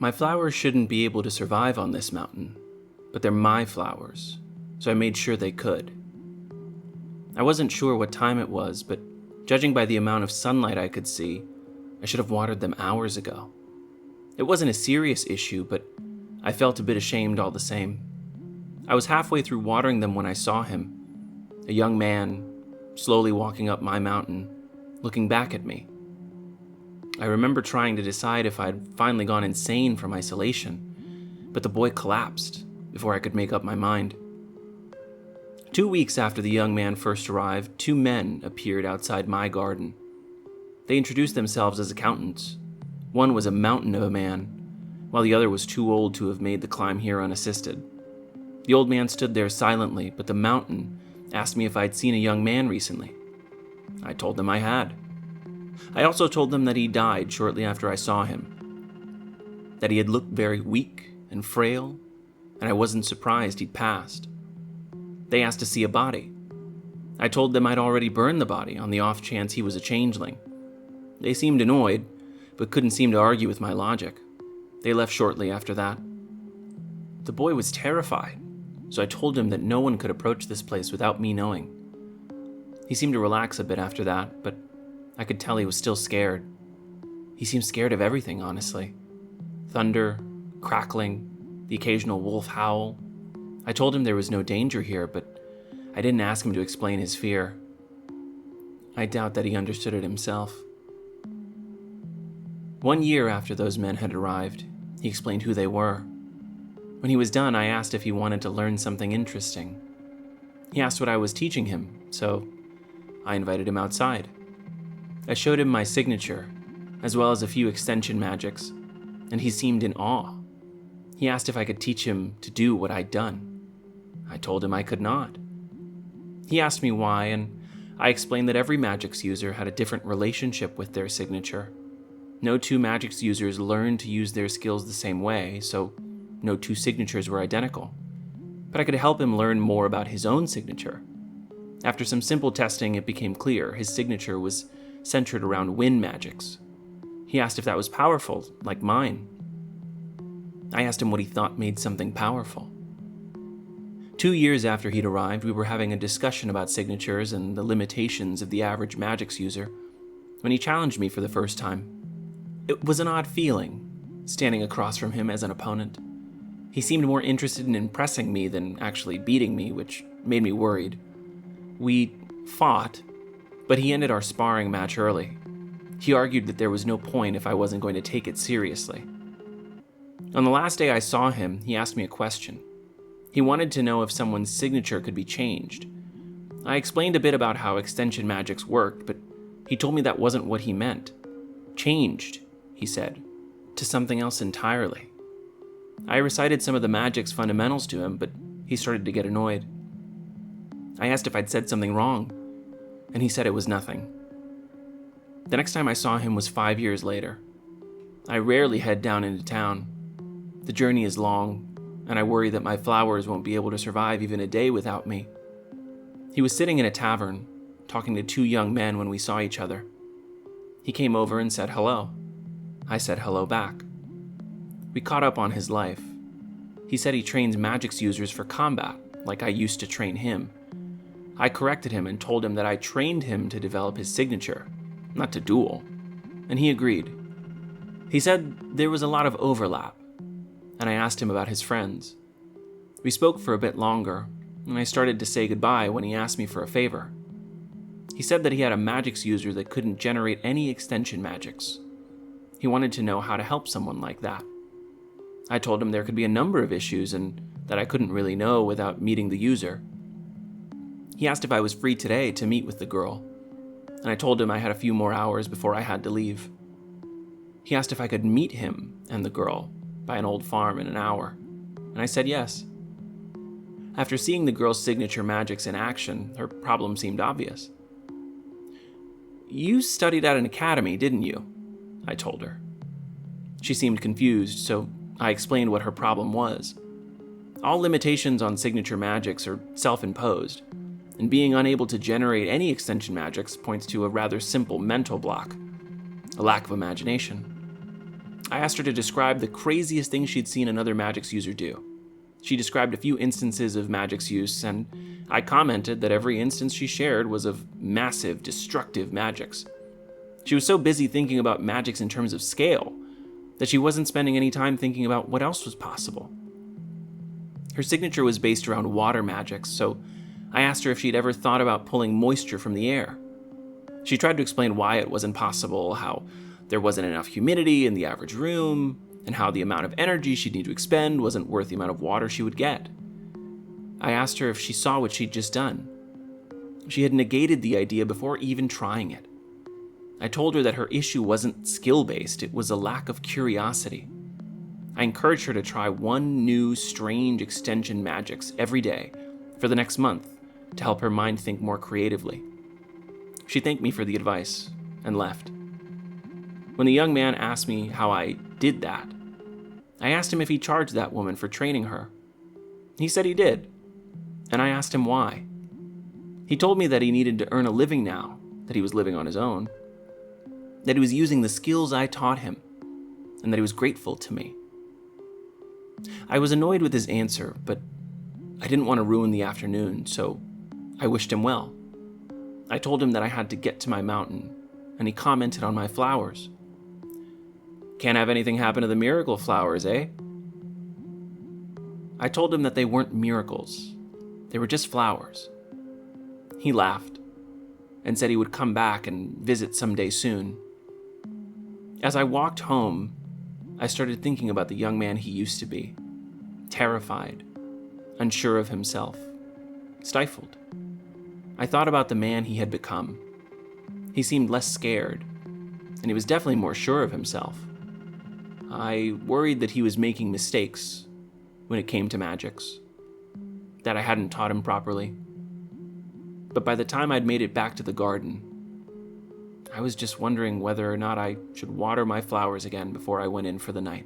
My flowers shouldn't be able to survive on this mountain, but they're my flowers, so I made sure they could. I wasn't sure what time it was, but judging by the amount of sunlight I could see, I should have watered them hours ago. It wasn't a serious issue, but I felt a bit ashamed all the same. I was halfway through watering them when I saw him, a young man, slowly walking up my mountain, looking back at me. I remember trying to decide if I'd finally gone insane from isolation, but the boy collapsed before I could make up my mind. 2 weeks after the young man first arrived, 2 men appeared outside my garden. They introduced themselves as accountants. One was a mountain of a man, while the other was too old to have made the climb here unassisted. The old man stood there silently, but the mountain asked me if I'd seen a young man recently. I told them I had. I also told them that he died shortly after I saw him, that he had looked very weak and frail, and I wasn't surprised he'd passed. They asked to see a body. I told them I'd already burned the body on the off chance he was a changeling. They seemed annoyed, but couldn't seem to argue with my logic. They left shortly after that. The boy was terrified, so I told him that no one could approach this place without me knowing. He seemed to relax a bit after that, but I could tell he was still scared. He seemed scared of everything, honestly. Thunder, crackling, the occasional wolf howl. I told him there was no danger here, but I didn't ask him to explain his fear. I doubt that he understood it himself. 1 year after those men had arrived, he explained who they were. When he was done, I asked if he wanted to learn something interesting. He asked what I was teaching him, so I invited him outside. I showed him my signature, as well as a few extension magics, and he seemed in awe. He asked if I could teach him to do what I'd done. I told him I could not. He asked me why, and I explained that every magicks user had a different relationship with their signature. No 2 magicks users learned to use their skills the same way, so no 2 signatures were identical. But I could help him learn more about his own signature. After some simple testing, it became clear his signature was centered around wind magics. He asked if that was powerful, like mine. I asked him what he thought made something powerful. 2 years after he'd arrived, we were having a discussion about signatures and the limitations of the average magicks user when he challenged me for the first time. It was an odd feeling, standing across from him as an opponent. He seemed more interested in impressing me than actually beating me, which made me worried. We fought, but he ended our sparring match early. He argued that there was no point if I wasn't going to take it seriously. On the last day I saw him, he asked me a question. He wanted to know if someone's signature could be changed. I explained a bit about how extension magics worked, but he told me that wasn't what he meant. Changed, he said, to something else entirely. I recited some of the magic's fundamentals to him, but he started to get annoyed. I asked if I'd said something wrong, and he said it was nothing. The next time I saw him was 5 years later. I rarely head down into town. The journey is long, and I worry that my flowers won't be able to survive even a day without me. He was sitting in a tavern, talking to 2 young men when we saw each other. He came over and said hello. I said hello back. We caught up on his life. He said he trains magicks users for combat, like I used to train him. I corrected him and told him that I trained him to develop his signature, not to duel, and he agreed. He said there was a lot of overlap, and I asked him about his friends. We spoke for a bit longer, and I started to say goodbye when he asked me for a favor. He said that he had a magicks user that couldn't generate any extension magics. He wanted to know how to help someone like that. I told him there could be a number of issues and that I couldn't really know without meeting the user. He asked if I was free today to meet with the girl, and I told him I had a few more hours before I had to leave. He asked if I could meet him and the girl by an old farm in an hour, and I said yes. After seeing the girl's signature magics in action, her problem seemed obvious. "You studied at an academy, didn't you?" I told her. She seemed confused, so I explained what her problem was. All limitations on signature magics are self-imposed, and being unable to generate any extension magics points to a rather simple mental block, a lack of imagination. I asked her to describe the craziest thing she'd seen another magicks user do. She described a few instances of magicks use, and I commented that every instance she shared was of massive, destructive magicks. She was so busy thinking about magicks in terms of scale that she wasn't spending any time thinking about what else was possible. Her signature was based around water magics, so I asked her if she'd ever thought about pulling moisture from the air. She tried to explain why it wasn't possible, how there wasn't enough humidity in the average room, and how the amount of energy she'd need to expend wasn't worth the amount of water she would get. I asked her if she saw what she'd just done. She had negated the idea before even trying it. I told her that her issue wasn't skill-based, it was a lack of curiosity. I encouraged her to try one new, strange extension magicks every day for the next month to help her mind think more creatively. She thanked me for the advice and left. When the young man asked me how I did that, I asked him if he charged that woman for training her. He said he did, and I asked him why. He told me that he needed to earn a living now that he was living on his own, that he was using the skills I taught him, and that he was grateful to me. I was annoyed with his answer, but I didn't want to ruin the afternoon, so I wished him well. I told him that I had to get to my mountain, and he commented on my flowers. Can't have anything happen to the miracle flowers, eh? I told him that they weren't miracles. They were just flowers. He laughed and said he would come back and visit someday soon. As I walked home, I started thinking about the young man he used to be. Terrified, unsure of himself, stifled. I thought about the man he had become. He seemed less scared, and he was definitely more sure of himself. I worried that he was making mistakes when it came to magicks, that I hadn't taught him properly. But by the time I'd made it back to the garden, I was just wondering whether or not I should water my flowers again before I went in for the night.